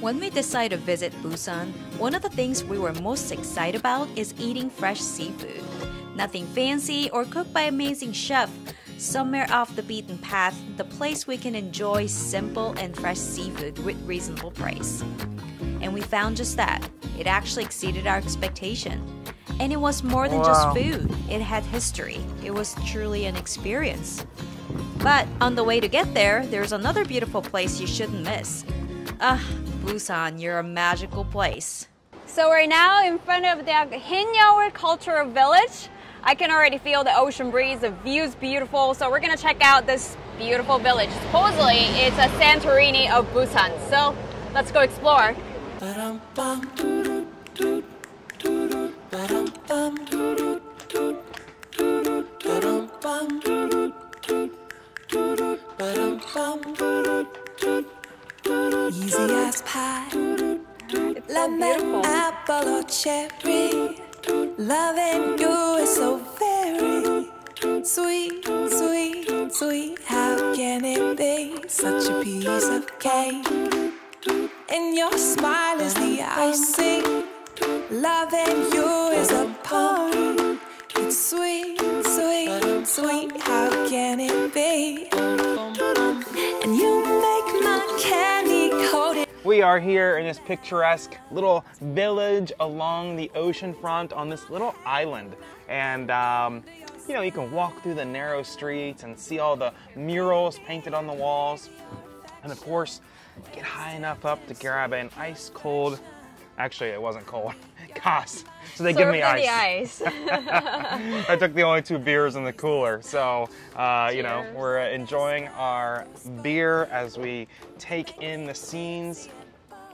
When we decide to visit Busan, one of the things we were most excited about is eating fresh seafood. Nothing fancy or cooked by amazing chef. Somewhere off the beaten path, the place we can enjoy simple and fresh seafood with reasonable price. And we found just that. It actually exceeded our expectation. And it was more than just food. It had history. It was truly an experience. But on the way to get there, there's another beautiful place you shouldn't miss. Busan, you're a magical place. So we're now in front of the Huinyeoul Cultural Village. I can already feel the ocean breeze, the view's beautiful, so we're gonna check out this beautiful village. Supposedly, it's a Santorini of Busan, so let's go explore. Easy as pie, It's so lemon, beautiful. apple or cherry. Loving you is so very sweet, sweet, sweet. How can it be such a piece of cake? And your smile is the icing. Loving you is a party. It's sweet, sweet, sweet. How can it be? And you make my candy coated. We are here in this picturesque little village along the ocean front on this little island. And, you know, you can walk through the narrow streets and see all the murals painted on the walls. And of course, get high enough up to grab an ice cold, actually it wasn't cold, gosh. So they give me ice. I took the only 2 beers in the cooler. So, you know, we're enjoying our beer as we take in the scenes.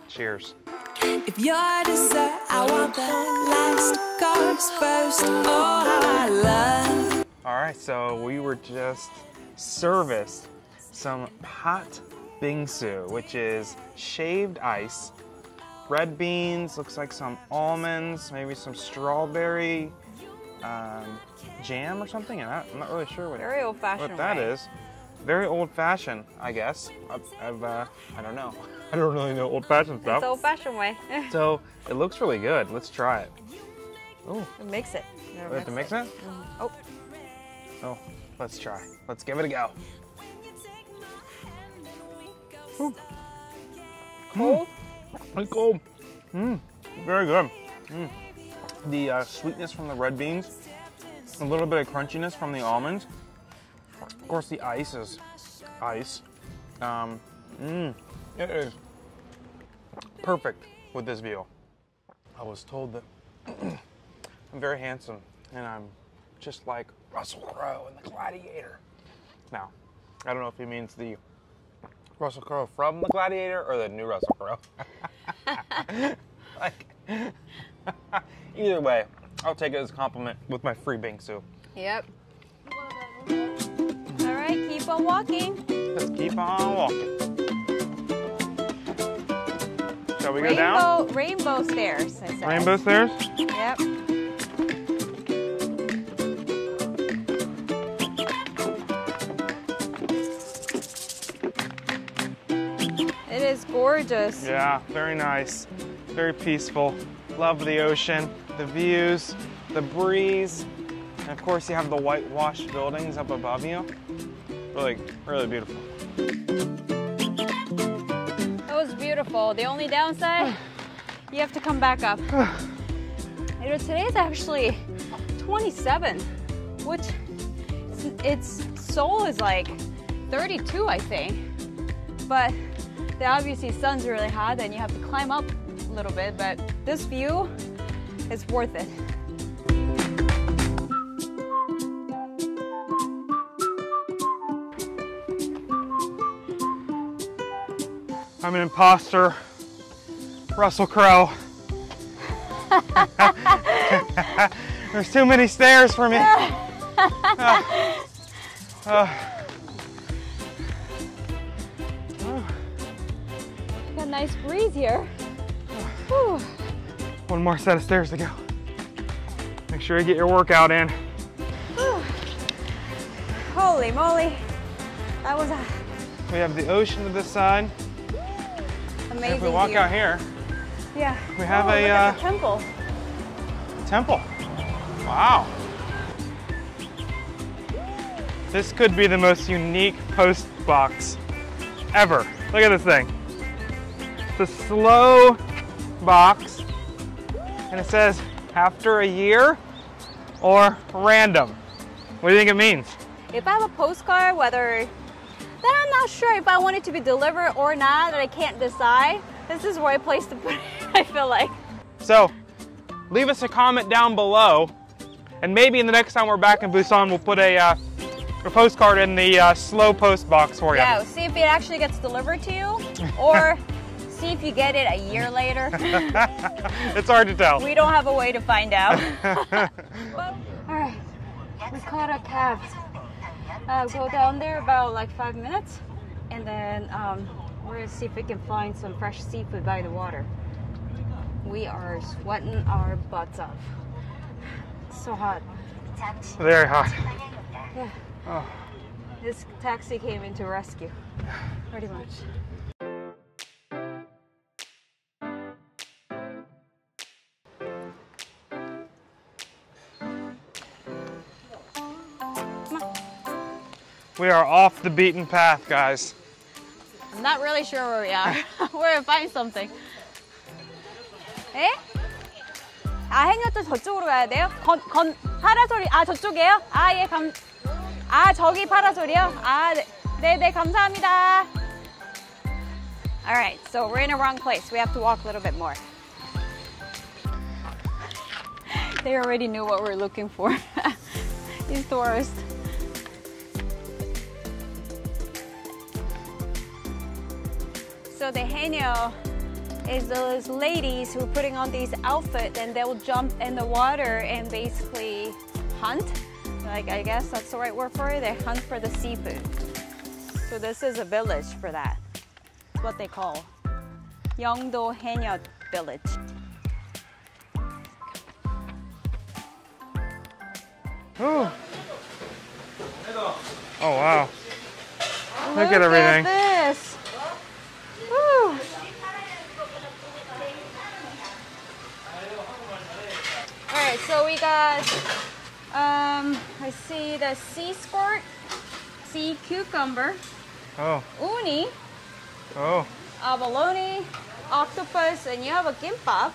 Cheers. If you're dessert, I want the last course first. Oh, how I love. All right, so we were just serviced some pat bingsu, which is shaved ice, red beans, looks like some almonds, maybe some strawberry jam or something. And I'm not really sure what that is. Very old-fashioned, I guess. I don't know. I don't really know old-fashioned stuff. It's old-fashioned way. So it looks really good. Let's try it. Oh, Mix it. we have to mix it? Oh. Oh, let's try. Let's give it a go. Ooh. Cold? It's cold. Very good. The sweetness from the red beans, a little bit of crunchiness from the almonds. Of course, the ice is ice. It is perfect with this view. I was told that I'm very handsome and I'm just like Russell Crowe in The Gladiator. Now, I don't know if he means the Russell Crowe from The Gladiator or the new Russell Crowe. Either way, I'll take it as a compliment with my free bingsu. Yep. All right, keep on walking. Let's keep on walking. Shall we go down? Rainbow stairs, I said. Rainbow stairs? Yep. It is gorgeous. Yeah, very nice. Very peaceful. Love the ocean, the views, the breeze. And of course you have the whitewashed buildings up above you. Really, really beautiful. That was beautiful. The only downside, you have to come back up. You know, today's actually 27, which its Seoul is like 32, I think. But obviously sun's really hot and you have to climb up a little bit, but this view is worth it. I'm an imposter, Russell Crowe. There's too many stairs for me. Got a nice breeze here. One more set of stairs to go. Make sure you get your workout in. Holy moly, that was a We have the ocean to this side. Amazing If we walk view. out here, Yeah. we have look a at the temple. temple. Wow. This could be the most unique post box ever. Look at this thing. It's a slow box, and it says after a year or random. What do you think it means? If I have a postcard, then I'm not sure if I want it to be delivered or not, that I can't decide. This is the right place to put it, I feel like. So, leave us a comment down below, and maybe in the next time we're back in Busan, we'll put a postcard in the slow post box for you. Yeah, see if it actually gets delivered to you, or see if you get it a year later. It's hard to tell. We don't have a way to find out. All right, we caught a cab. Go down there about like 5 minutes, and then we're gonna see if we can find some fresh seafood by the water. We are sweating our butts off. It's so hot. Very hot. Yeah. Oh. This taxi came in to rescue, pretty much. We are off the beaten path, guys. I'm not really sure where we are. We're gonna find something. 에? 아, 행여도 저쪽으로 가야 돼요? 파라솔이, 저쪽이에요? 예, 저기 파라솔이요? 네, 감사합니다. All right, so we're in the wrong place. We have to walk a little bit more. They already knew what we're looking for. These tourists. So the Haenyo is those ladies who are putting on these outfits, and they'll jump in the water and basically hunt. Like, I guess that's the right word for it. They hunt for the seafood. So this is a village for that. It's what they call Yeongdo Haenyo village. Ooh. Oh wow. Look at everything. Look at this. Woo. All right, so we got, I see the sea squirt, sea cucumber, Oh. uni, Oh. abalone, octopus, and you have a gimbap.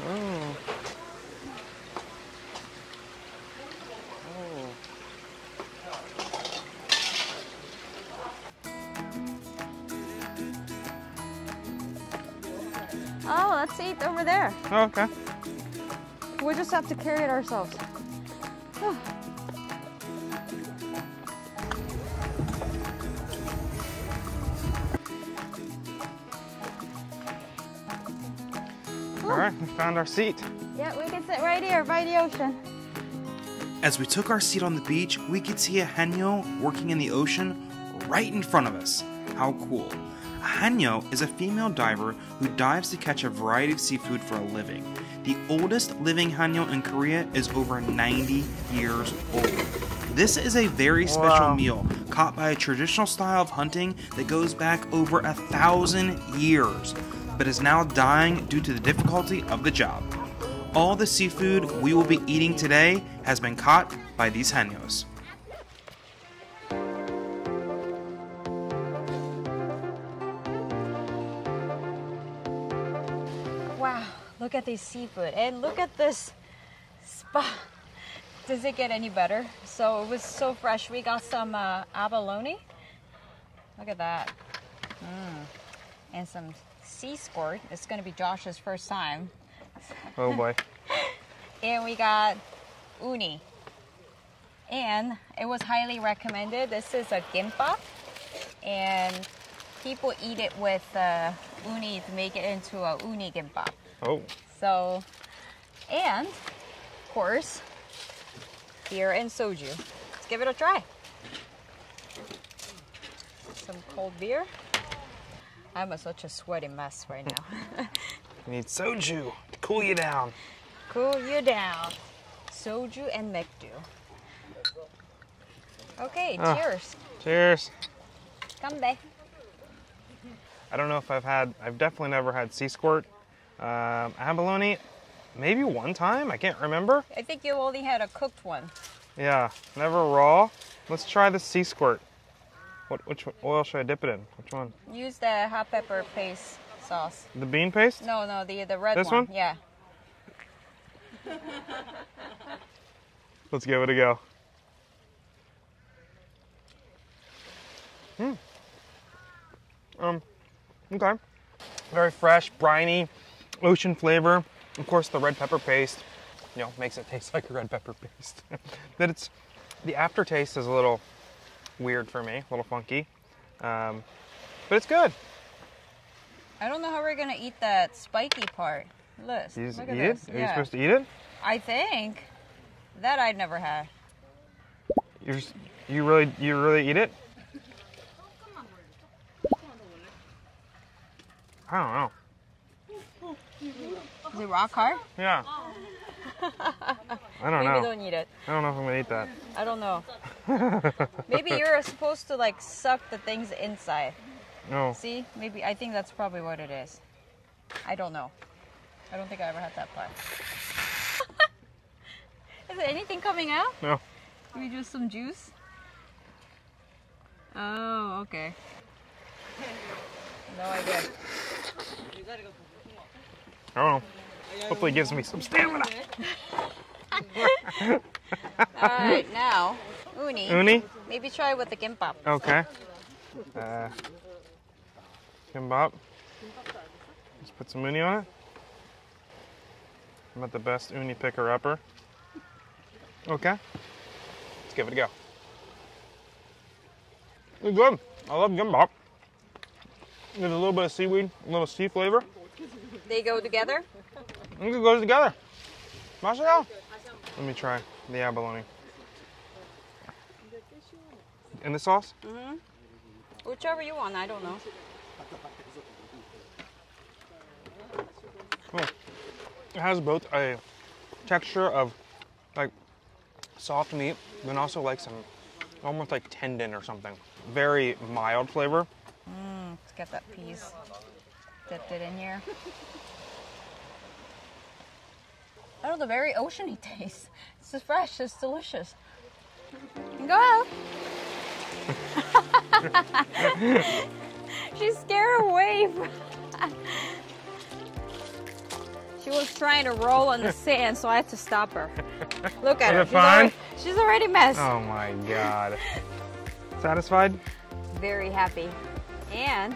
Oh. Oh, let's eat over there. Oh, okay. We just have to carry it ourselves. Oh. All right, we found our seat. Yeah, we can sit right here by the ocean. As we took our seat on the beach, we could see a Haenyo working in the ocean right in front of us. How cool. A Haenyo is a female diver who dives to catch a variety of seafood for a living. The oldest living Haenyo in Korea is over 90 years old. This is a very special meal caught by a traditional style of hunting that goes back over 1,000 years, but is now dying due to the difficulty of the job. All the seafood we will be eating today has been caught by these Haenyos. Wow, look at this seafood and look at this spot. Does it get any better? So it was so fresh. We got some abalone. Look at that. And some sea squirt. It's going to be Josh's first time. Oh boy. And we got uni. And it was highly recommended. This is a gimbap. And people eat it with uni to make it into a uni gimbap. Oh. So, and of course, beer and soju. Let's give it a try. some cold beer. I'm such a sweaty mess right now. You need soju to cool you down. Cool you down. Soju and Mekdu. Okay, cheers. Cheers. Haeundae. I don't know if I've definitely never had sea squirt. Abalone, maybe one time, I can't remember. I think you only had a cooked one. Yeah, never raw. Let's try the sea squirt. Which oil should I dip it in? Which one? Use the hot pepper paste sauce. The bean paste? No, the red This one. one? Yeah. Let's give it a go. Okay. Very fresh, briny, ocean flavor. Of course, the red pepper paste, makes it taste like a red pepper paste. But the aftertaste is a little weird for me, a little funky. But it's good. I don't know how we're gonna eat that spiky part. Look at You this. eat it? Are you supposed to eat it? I think. That I'd never had. You really eat it? I don't know. Is it rock hard? Yeah. I don't know. Maybe don't eat it. I don't know if I'm gonna eat that. I don't know. Maybe you're supposed to like suck the things inside. No. See? Maybe I think that's probably what it is. I don't know. I don't think I ever had that part. Is there anything coming out? No. Maybe just some juice? Oh, okay. No idea. I don't know. Hopefully it gives me some stamina. Alright, now, uni. Uni? Maybe try with the gimbap. Okay. Kimbap. Let's put some uni on it. I'm not the best uni picker-upper. Okay. Let's give it a go. It's good. I love gimbap. There's a little bit of seaweed, a little sea flavor. They go together? I think it goes together. Mashallah. Let me try the abalone. In the sauce? Mm-hmm. Whichever you want, I don't know. Oh. It has both a texture of like soft meat, then also like some almost like tendon or something. Very mild flavor. Let's get that piece. Dipped it in here. I don't know, very oceany taste. It's just fresh, it's delicious. Go! She's scared away. She was trying to roll on the sand, so I had to stop her. Look at her. Is it fine? She's already messed. Oh my God. Satisfied? Very happy. And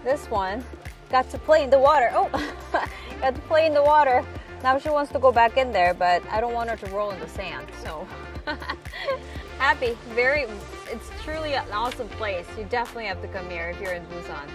this one got to play in the water. Oh, got to play in the water. Now she wants to go back in there, but I don't want her to roll in the sand. So happy. It's truly an awesome place. You definitely have to come here if you're in Busan.